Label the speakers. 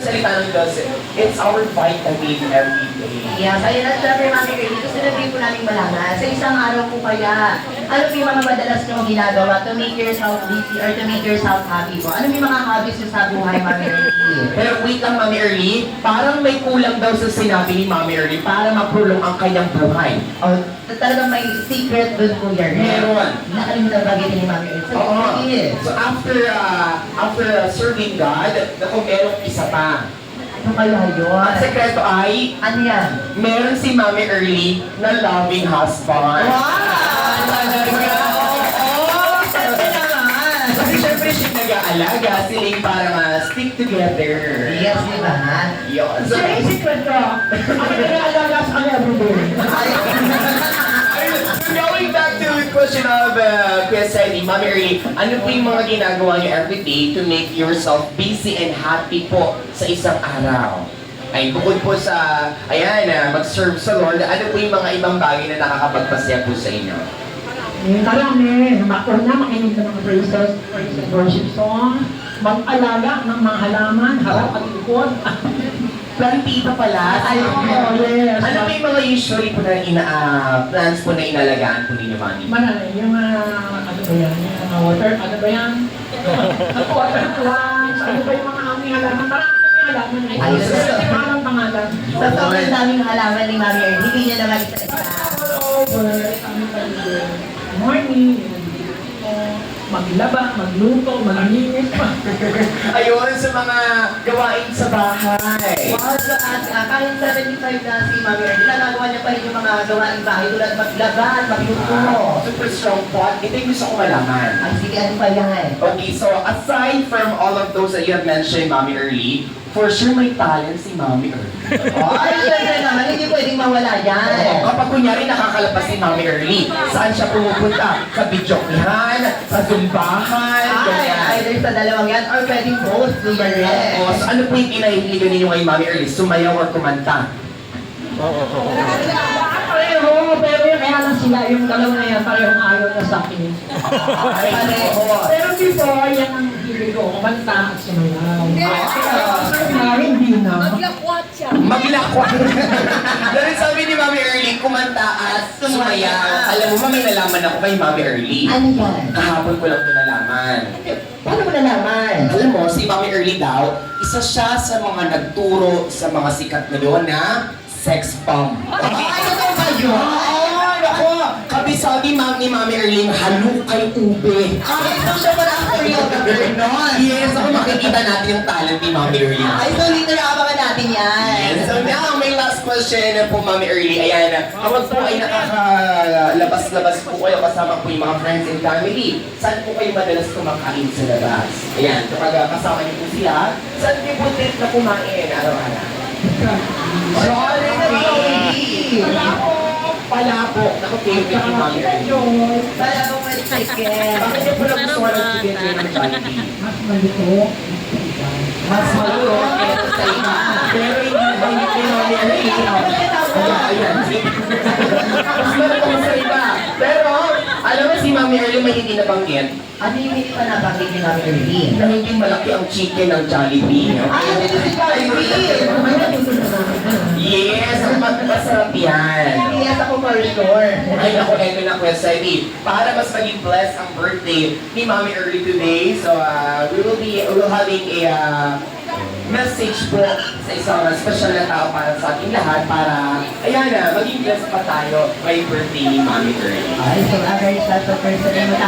Speaker 1: Salita ng Diyos, it's our vitamin every day.
Speaker 2: Yes, ayun at syempre Mami Ernie, gusto na din po namin malaman, sa isang araw po kaya, ano po yung mga madalas nyo ginagawa to make yourself busy or to make yourself happy po? Ano yung mga hobbies nyo sa buhay, Mami Ernie?
Speaker 1: Pero wait lang, Mami Early, parang may kulang daw sa sinabi ni Mami Early para mapulong ang kanyang buhay.
Speaker 2: O, talagang may secret doon po yan.
Speaker 1: Meron.
Speaker 2: Nakalimutan bagay ni Mami Ernie. So, yes.
Speaker 1: So after serving God, naku, merong isa pa.
Speaker 2: Ano kaya yun?
Speaker 1: Ang sekreto ay,
Speaker 2: Ano yan?
Speaker 1: meron si Mami Early na loving husband.
Speaker 2: Talaga? Oo! Sabi naman!
Speaker 1: Kasi syempre siya nag-aalaga, sila yung parang stick together.
Speaker 2: Yes, di ba?
Speaker 1: Yun. So,
Speaker 2: secret ko. Ako nag-aalaga sa kanya everyday.
Speaker 1: going back to the question of Kuya Sally, Mami Early, ano po yung mga ginagawa niyo everyday to make yourself busy and happy po sa isang araw? Ay, bukod po sa, ayan, mag-serve sa Lord, ano po yung mga ibang bagay na nakakapagpasaya po sa inyo?
Speaker 3: Karami, makuna, makinig ka ng praises, praise and worship song, mag-alaga ng mga halaman, harap at likod.
Speaker 1: Plantita pala.
Speaker 3: Ay, oh, yes.
Speaker 1: Ano ba yung mga usually po na plants po na inalagaan po ninyo, Mami?
Speaker 3: Marami, yung mga, ano ba yan, yung mga water, ano ba yan? Water plants, ano ba yung mga aming halaman? Marami kami halaman.
Speaker 2: Ay,
Speaker 3: Hindi ko alam pangalan.
Speaker 2: Sa sobrang daming halaman ni Mami Ernie, hindi niya naman isa-isa.
Speaker 3: Over, kami tayo, morning, maglaba, magluto, maglinis pa.
Speaker 1: Ayun, sa mga gawain sa bahay.
Speaker 2: Wow, so at kahit 75 na si Mami Ernie, nagagawa niya pa rin yung mga gawain bahay tulad maglaban, magluto.
Speaker 1: Super strong pot. Ito yung gusto ko malaman.
Speaker 2: Ay, sige, ano pa yan?
Speaker 1: Okay, so aside from all of those that you have mentioned, Mami Early, for sure may talent si Mami Early.
Speaker 2: Ay, syempre naman, hindi pwedeng mawala yan.
Speaker 1: Kapag kunyari nakakalapas si Mami Early, saan siya pumupunta? Sa bidyokihan, sa zumbahan, ganyan.
Speaker 2: Either sa dalawang yan or pwedeng both, Zumba rin.
Speaker 1: O, so ano po yung pinahihiligan ninyo kay Mami Early? Sumayaw or kumanta?
Speaker 3: Pareho, pero yung kaya lang sila, yung dalawa na yan, parehong ayaw na sa akin.
Speaker 1: Pareho.
Speaker 3: Pero before, yan ang hilig ko, kumanta at sumayaw. Hindi na.
Speaker 4: Maglakwat siya.
Speaker 1: Maglakwa. Dahil sabi ni Mami Early, kumanta at sumayaw. Alam mo, may nalaman ako kay Mami Early.
Speaker 2: Ano yan?
Speaker 1: Kahapon ko lang ito nalaman.
Speaker 2: Paano mo nalaman?
Speaker 1: Alam mo, si Mami Early daw, isa siya sa mga nagturo sa mga sikat ngayon na sex bomb.
Speaker 2: Ay, totoo ba yun?
Speaker 1: Ay, ako! Kabisabi ni Mami Early, halukay ube.
Speaker 2: Ay, so siya pala ang choreographer nun.
Speaker 1: Yes, ako makikita natin yung talent ni Mami Early.
Speaker 2: Ay, so later abangan natin yan.
Speaker 1: Yes, so now, may last question na po, Mami Early. Ayan, kapag po ay nakakalabas-labas po kayo kasama po yung mga friends and family, saan po kayo madalas kumakain sa labas? Ayan, kapag kasama niyo po sila, saan niyo po trip na kumain araw-araw? Sorry, Palabok. Naku, favorite ni Mami Early.
Speaker 2: Pala kong may chicken.
Speaker 1: Bakit niyo po nagustuhan ang chicken ng Jollibee?
Speaker 3: Mas malito.
Speaker 1: Mas maluto kaysa sa iba. Pero hindi ba ni Mami Early? Ayan. Mas maluto sa iba. Pero, alam mo si Mami Early may hindi nabanggit
Speaker 2: Ano yung hindi pa nabanggit ni Mami Ernie?
Speaker 1: na hindi malaki ang chicken ng Jollibee. No?
Speaker 2: Ay, hindi si Jollibee!
Speaker 1: Yes, ang masarap yan.
Speaker 2: Yes, ako for sure.
Speaker 1: Ay, ako, eto na Kuya Sally. Para mas maging blessed ang birthday ni Mami Early today, so we will having a message po sa isang special na tao para sa ating lahat para, ayan na, maging blessed pa tayo may birthday ni Mami Early.
Speaker 2: Ay, so very special person.